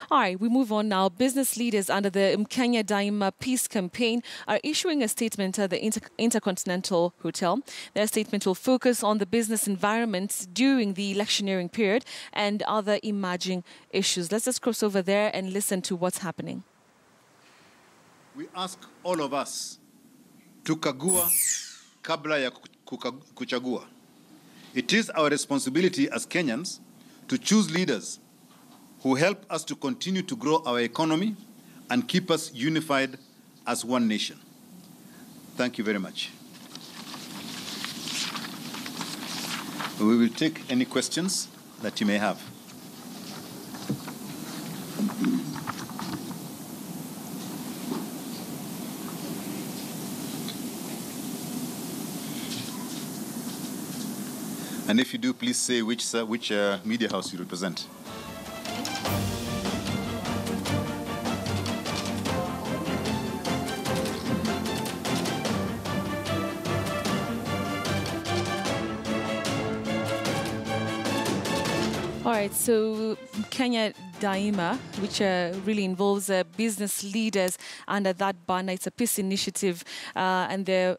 All right, we move on now. Business leaders under the Mkenya Daima peace campaign are issuing a statement at the Intercontinental Hotel. Their statement will focus on the business environment during the electioneering period and other emerging issues. Let's just cross over there and listen to what's happening. We ask all of us to kagua kabla ya kuchagua. It is our responsibility as Kenyans to choose leaders who help us to continue to grow our economy and keep us unified as one nation. Thank you very much. We will take any questions that you may have. And if you do, please say which media house you represent. All right, so Mkenya Daima, which really involves business leaders under that banner. It's a peace initiative, and they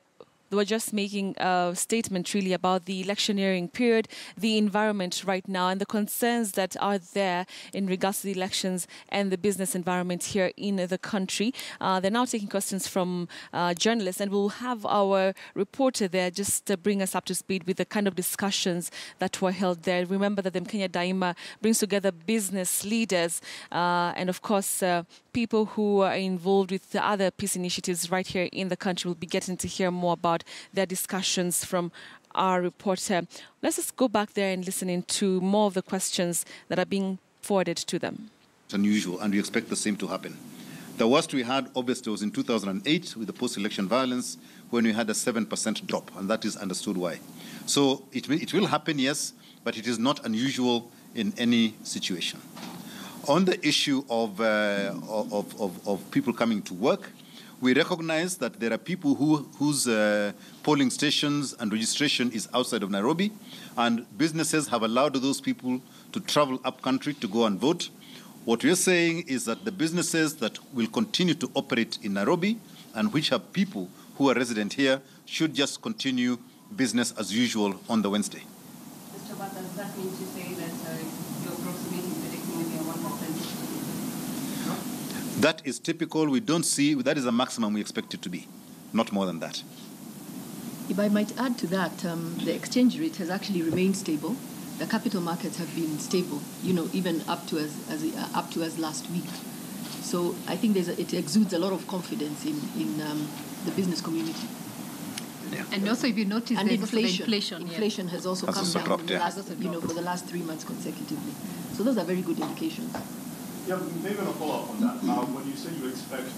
were just making a statement really about the electioneering period, the environment right now, and the concerns that are there in regards to the elections and the business environment here in the country. They're now taking questions from journalists, and we'll have our reporter there just to bring us up to speed with the kind of discussions that were held there. Remember that the Mkenya Daima brings together business leaders and, of course, people who are involved with the other peace initiatives right here in the country. We'll be getting to hear more about their discussions from our reporter. Let's just go back there and listen into more of the questions that are being forwarded to them. It's unusual, and we expect the same to happen. The worst we had, obviously, was in 2008 with the post-election violence, when we had a 7% drop, and that is understood why. So it will happen, yes, but it is not unusual in any situation. On the issue of people coming to work, we recognize that there are people whose polling stations and registration is outside of Nairobi, and businesses have allowed those people to travel up country to go and vote. What we're saying is that the businesses that will continue to operate in Nairobi and which have people who are resident here should just continue business as usual on the Wednesday. Mr. Bata, does that mean to say that you're approximating predicting maybe a 1%? That is typical. We don't see, that is the maximum we expect it to be, not more than that. If I might add to that, the exchange rate has actually remained stable. The capital markets have been stable, even up to us last week. So I think it exudes a lot of confidence in the business community. Yeah. And also, if you notice, and inflation has also come down dropped, for the last 3 months consecutively. So those are very good indications. Yeah, maybe a follow-up on that. When you say you expect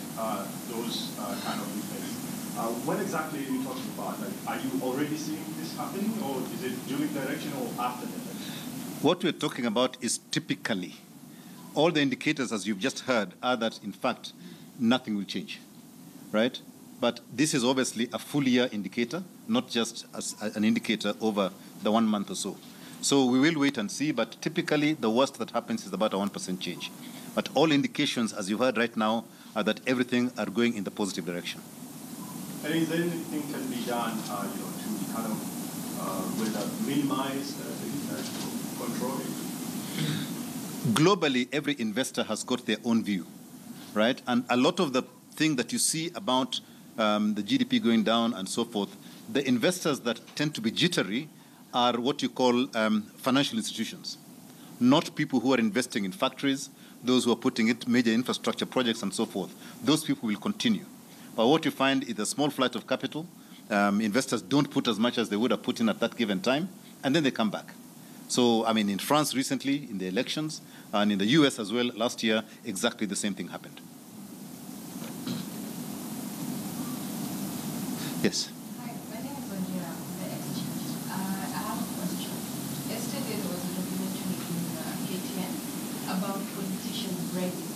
those kind of effects, when exactly are you talking about? Like, are you already seeing this happening, or is it during the election or after the election? What we're talking about is typically. All the indicators, as you've just heard, are that, in fact, nothing will change, right? But this is obviously a full year indicator, not just as an indicator over the 1 month or so. So we will wait and see, but typically the worst that happens is about a 1% change. But all indications, as you heard right now, are that everything are going in the positive direction. And is there anything can be done, to kind of minimize the effect, control it? Globally, every investor has got their own view, right? And a lot of the thing that you see about the GDP going down and so forth, the investors that tend to be jittery are what you call financial institutions, not people who are investing in factories, those who are putting in major infrastructure projects and so forth. Those people will continue. But what you find is a small flight of capital. Investors don't put as much as they would have put in at that given time, and then they come back. So, I mean, in France recently, in the elections, and in the US as well, last year, exactly the same thing happened. Yes? Hi, my name is Andrea, the Exchange. I have a question. Yesterday there was a documentary in KTN about politicians bragging.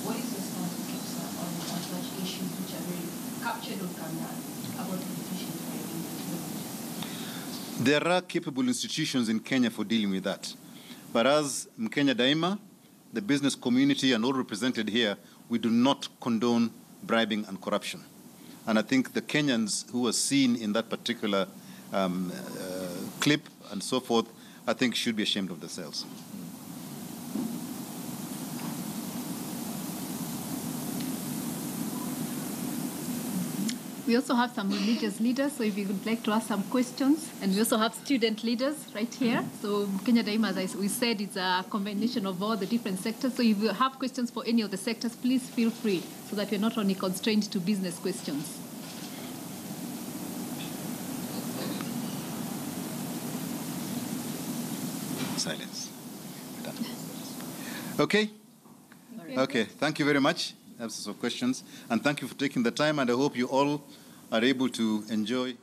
What is your stance on such issues which are very captured on camera about politicians bragging? There are capable institutions in Kenya for dealing with that. But as Mkenya Daima, the business community and all represented here, we do not condone bribing and corruption. And I think the Kenyans who were seen in that particular clip and so forth, I think should be ashamed of themselves. We also have some religious leaders, so if you would like to ask some questions. And we also have student leaders right here. So Mkenya Daima, as we said, it's a combination of all the different sectors. So if you have questions for any of the sectors, please feel free, so that we're not only constrained to business questions. Silence. Okay. Okay, thank you very much. Absence of questions. And thank you for taking the time, and I hope you all are able to enjoy